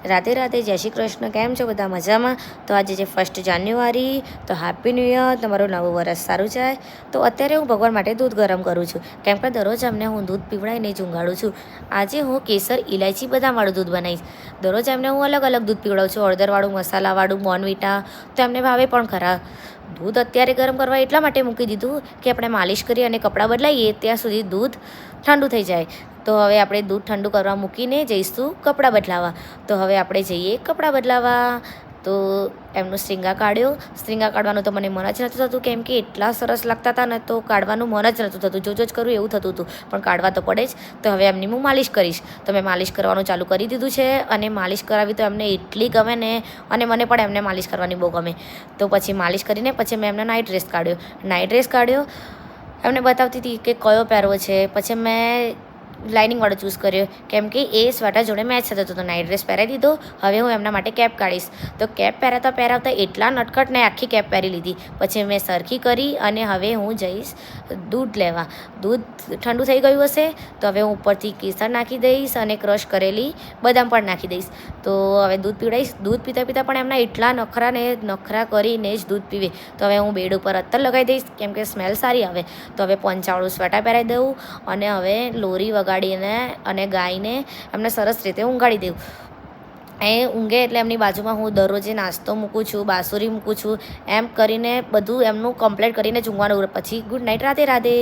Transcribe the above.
રાધે રાધે, જય શ્રી કૃષ્ણ. કેમ છો બધા? મજામાં? તો આજે છે 1 જાન્યુઆરી, તો હેપી ન્યૂ યર. તમારું નવું વરસ સારું જાય. તો અત્યારે હું ભગવાન માટે દૂધ ગરમ કરું છું, કેમ કે દરરોજ એમને હું દૂધ પીવડાવીને જ ઊંઘાડું છું. આજે હું કેસર ઇલાયચી બદામવાળું દૂધ બનાવીશ. દરરોજ એમને હું અલગ અલગ દૂધ પીવડાવું છું, હળદરવાળું, મસાલાવાળું, બોર્નવિટા, તો એમને ભાવે પણ ખરા. દૂધ અત્યારે ગરમ કરવા એટલા માટે મૂકી દીધું કે આપણે માલિશ કરીએ અને કપડાં બદલાઈએ ત્યાં સુધી દૂધ ઠંડુ થઈ જાય. તો હવે આપણે દૂધ ઠંડુ કરવા મૂકીને જઈશું કપડાં બદલાવા. તો હવે આપણે જઈએ કપડાં બદલાવા. તો એમનો સ્ટ્રિંગા કાઢ્યો. સ્ટ્રિંગા કાઢવાનું તો મને મન જ નહોતું થતું, કેમ કે એટલા સરસ લાગતા હતા ને, તો કાઢવાનું મન જ નહોતું થતું. જો જ કરું એવું થતું હતું, પણ કાઢવા તો પડે જ. તો હવે એમની હું માલિશ કરીશ. તો મેં માલિશ કરવાનું ચાલુ કરી દીધું છે, અને માલિશ કરાવી તો એમને એટલી ગમે ને, અને મને પણ એમને માલિશ કરવાની બહુ ગમે. તો પછી માલિશ કરીને પછી મેં એમને નાઇટ ડ્રેસ કાઢ્યો. એમને બતાવતી હતી કે કયો પહેરવો છે. પછી મેં લાઇનિંગવાળો ચૂઝ કર્યો, કેમ કે એ સ્વેટર જોડે મેચ થતો હતો. તો નાઇટ ડ્રેસ પહેરાવી દીધો. હવે હું એમના માટે કેપ કાઢીશ. તો કેપ પહેરાવતા એટલા નટખટ ને આખી કેપ પહેરી લીધી. પછી મેં સરખી કરી અને હવે હું જઈશ દૂધ લેવા. દૂધ ઠંડુ થઈ ગયું હશે તો હવે હું ઉપરથી કેસર નાખી દઈશ અને ક્રશ કરેલી બદામ પણ નાખી દઈશ. તો હવે દૂધ પીવડાવીશ. દૂધ પીતા પણ એમના એટલા નખરા કરીને જ દૂધ પીવે. તો હવે હું બેડ ઉપર અત્તર લગાવી દઈશ, કેમ કે સ્મેલ સારી આવે. તો હવે પંચાવાળું સ્વેટર પહેરાવી દઉં અને હવે લોરી વગાડીને અને ગાઈને એમને સરસ રીતે ઊંઘાડી દઉં. એ ઊંઘે એટલે એમની બાજુમાં હું દરરોજે નાસ્તો મૂકું છું, બાસુરી મૂકું છું. એમ કરીને બધું એમનું કમ્પ્લીટ કરીને જ ઊંઘવાનું. પછી ગુડ નાઇટ. રાધે રાધે.